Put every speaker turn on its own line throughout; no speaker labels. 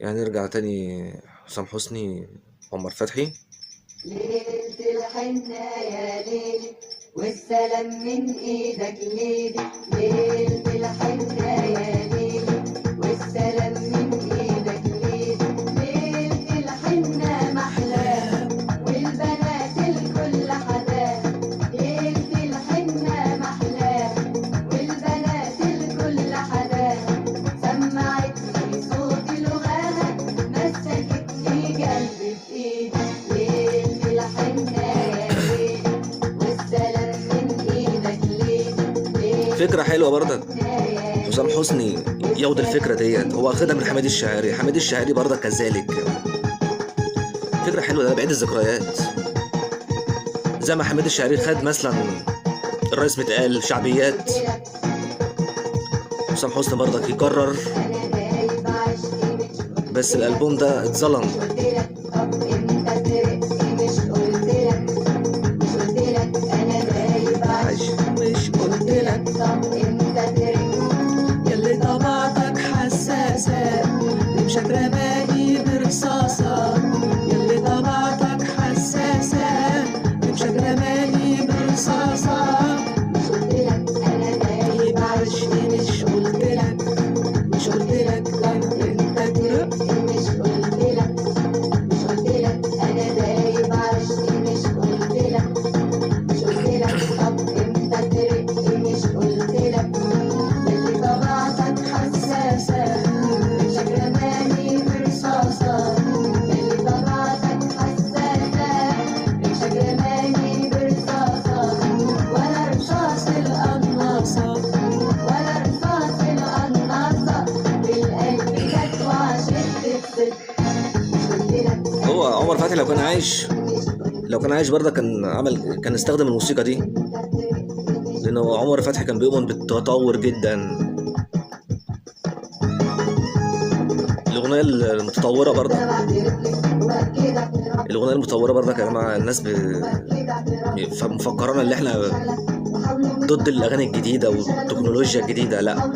يعني نرجع تاني حسام حسني، عمر فتحي.
ليلة الحنة يا ليلي والسلام من ايدك ليلي، ليلة الحنة يا ليلي والسلام من ايدك ليلي، ليلة الحنة محلاها والبنات الكل حداها، ليلة الحنة محلاها والبنات الكل حداها، سمعتني صوت لغاها مسكتني قلبي بإيدي،
فكرة حلوة برضك حسام حسني ياخد الفكرة ديت، هو واخدها من حميد الشاعري. حميد الشاعري برضك كذلك، فكرة حلوة، ده بعيد الذكريات. زي ما حميد الشاعري خد مثلا الرئيس متقال شعبيات، حسام حسني برضك يكرر، بس الألبوم ده اتظلم. مش قلت لك
يلي طبعتك حساسة رمشك رماني برصاصة، يلي طبعتك حساسة رمشك رماني برصاصة،
مش قلتلك أنا دايب عشقي، مش قلتلك
انت ترق
مش قلتلك أنا دايب عشقي، مش قلتلك طب امتى ترق، مش قلتلك يلي طبعتك حساسة رمشك رماني برصاصة، يلي طبعتك حساسة رمشك رماني برصاصة، ولا رصاص القناصة ولا رصاص القناصة بالقلب جت وعشقت بصدق، مش قلتلك
هو عمر فتحي لو كان عايش برضه كان استخدم الموسيقى دي، لأنه عمر فتحي كان بيؤمن بالتطور جدا. الأغنية المتطورة برضه يا جماعة، الناس مفكرانا اللي احنا ضد الأغاني الجديدة والتكنولوجيا الجديدة. لا،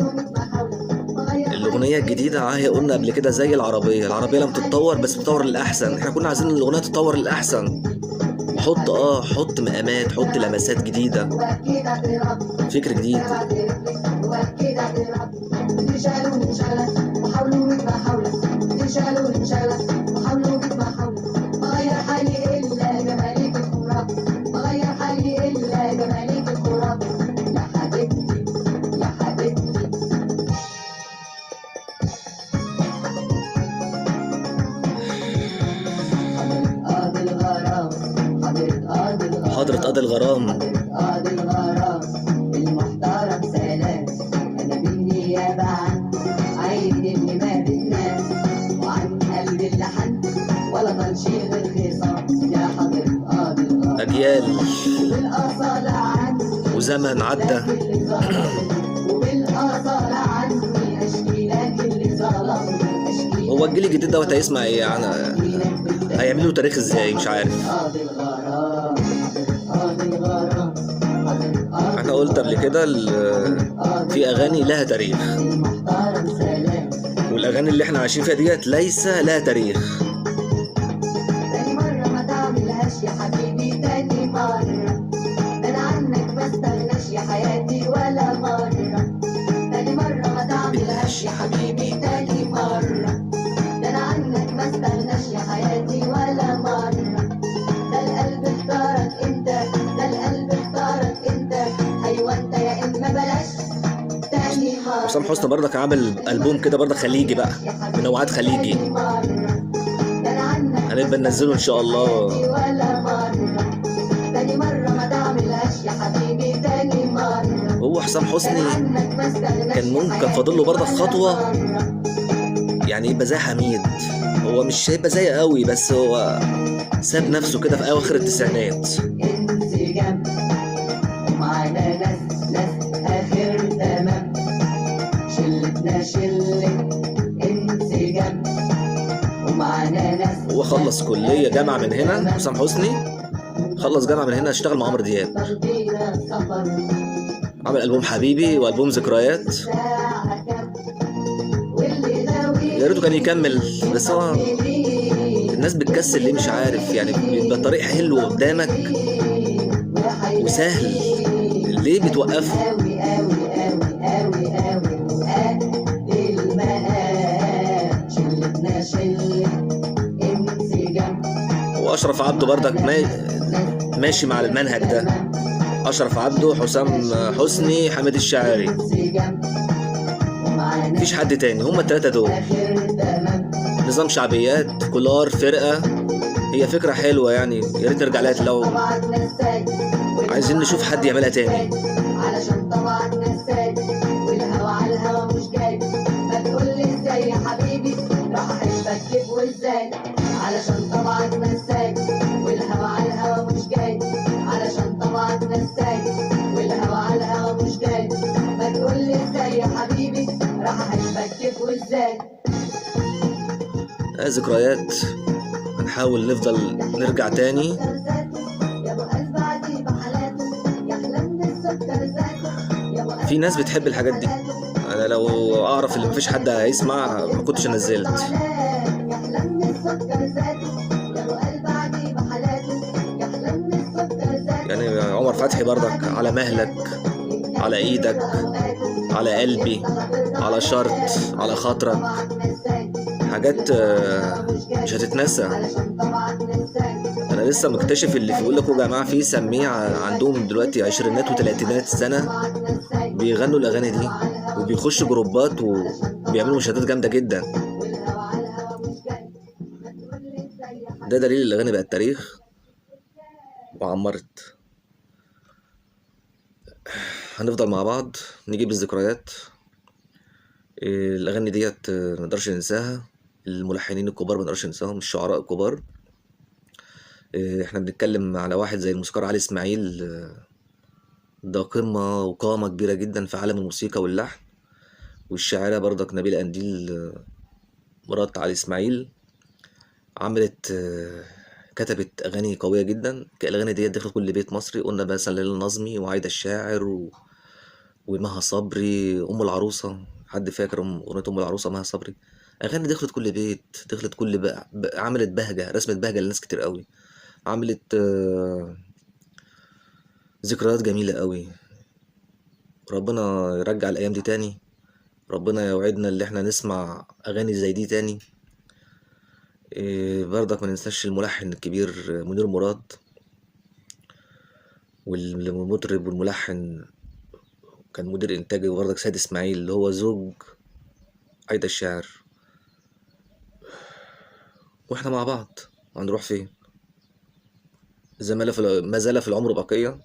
الأغنية الجديدة هي قلنا قبل كده زي العربية لم تتطور بس بتطور للأحسن. احنا كنا عايزين الأغنية تتطور للأحسن، حط مقامات، حط لمسات جديدة، فكر جديد.
غير حالي إلا جمالك الخرافي، غير حالي إلا جمالك الخرافي، يا حبيبتي يا حبيبتي.
حضرة قاضي الغرام
المحترم سلام، أنا بالنيابة عن عين اللي ما بتنام، وعن قلب اللي حن ولا ضل شي غير خصام، يا حضرة قاضي الغرام
أجيال
وبالأصالة عني
وزمن عدى،
وبالأصالة عني أشكي لك اللي ظلمني، أشكي
هو الجيل الجديد دوت هيسمع ايه يعني؟ هيعملوا تاريخ ازاي؟ مش عارف.
قاضي الغرام قاضي الغرام
احنا قلت قبل كده في اغاني لها تاريخ،
المحترم سلام،
والاغاني اللي احنا عايشين فيها ديت ليس لها تاريخ.
تاني مرة ما تعملهاش يا حبيبي، تاني مرة ده أنا عنك ما استغناش يا حياتي ولا مرة، تاني مرة ما تعملهاش يا حبيبي، تاني مرة ده أنا عنك ما استغناش يا حياتي ولا مرة، ده القلب اختارك أنت، ده القلب اختارك أنت، أيوة أنت يا إما بلاش تاني مرة.
حسام حسني برضك عامل ألبوم كده برضك خليجي بقى، منوعات خليجي، هنبقى ننزله ان شاء الله. هو حسام حسني كان ممكن فاضل له برضك خطوه، يعني يبقى زي حميد. هو مش هيبقى زي قوي، بس هو ساب نفسه كده في اواخر التسعينات.
انسجام ومعانا ناس اخر تمام، شلتنا شلة انسجام ومعانا ناس.
هو خلص كلية جامعة من هنا، حسام حسني خلص جامعة من هنا، اشتغل مع عمرو دياب، عمل ألبوم حبيبي وألبوم ذكريات. يا ريته كان يكمل، بس هو الناس بتكسل ليه مش عارف، يعني بيبقى الطريق حلو قدامك وسهل، ليه بتوقفه؟
أوي أوي أوي أوي أوي المقام شلتنا شلة انسجام.
واشرف عبده برضك ماشي مع المنهج ده. اشرف عبده، حسام حسني، حميد الشاعري، مفيش حد تاني، هما التلاتة دول. نظام شعبيات، كولار، فرقة، هي فكرة حلوة يعني، يا ريت نرجع لها لو عايزين نشوف حد يعملها تاني.
علشان طبعك نساك والهوا على الهوا مش جاي، ما تقولي ازاي يا حبيبي راح احبك كيف وازاي. علشان طبعك نساك والهوا على الهوا مش جاي، علشان طبعك نساك والهوا على الهوا مش جاي، ما تقولي ازاي يا حبيبي راح احبك كيف وازاي.
ذكريات، هنحاول نفضل نرجع تاني. في ناس بتحب الحاجات دي، انا لو اعرف اللي مفيش حد هيسمع ما كنتش نزلت. يعني عمر فتحي برضك، على مهلك، على ايدك، على قلبي، على شرط، على خاطرك، حاجات مش هتتنسى. انا لسه مكتشف اللي بيقول لكم يا جماعه في سميع عندهم دلوقتي عشرينات وثلاثينات سنه بيغنوا الاغاني دي وبيخشوا جروبات وبيعملوا مشاهدات جامده جدا. ده دليل الاغاني بقت تاريخ وعمرت. هنفضل مع بعض نجيب الذكريات. الاغاني ديت ما نقدرش ننساها، الملحنين الكبار ما نقدرش ننساهم، الشعراء الكبار. احنا بنتكلم على واحد زي الموسيقار علي اسماعيل، ده قمة وقامة كبيرة جدا في عالم الموسيقى واللحن. والشاعرة برضك نبيلة قنديل، مرات علي اسماعيل، عملت كتبت أغاني قوية جدا. الأغاني ديت دخلت كل بيت مصري، قلنا مثلا ليلى النظمي وعايدة الشاعر ومها صبري، أم العروسة، حد فاكر أغنية أم العروسة مها صبري؟ أغاني دخلت كل بيت، دخلت كل عملت بهجة، رسمت بهجة لناس كتير قوي، عملت ذكريات جميلة قوي. ربنا يرجع الأيام دي تاني، ربنا يوعدنا اللي احنا نسمع أغاني زي دي تاني. برضك ما ننساش الملحن الكبير منير مراد، والمطرب والملحن كان مدير إنتاجي برضك سيد إسماعيل اللي هو زوج عايدة الشاعر. واحنا مع بعض هنروح فين؟ ما زال في العمر بقية،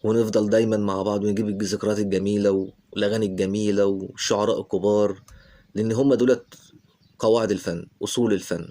ونفضل دايما مع بعض ونجيب الذكريات الجميلة والأغاني الجميلة والشعراء الكبار، لأن هم دولت قواعد الفن، أصول الفن.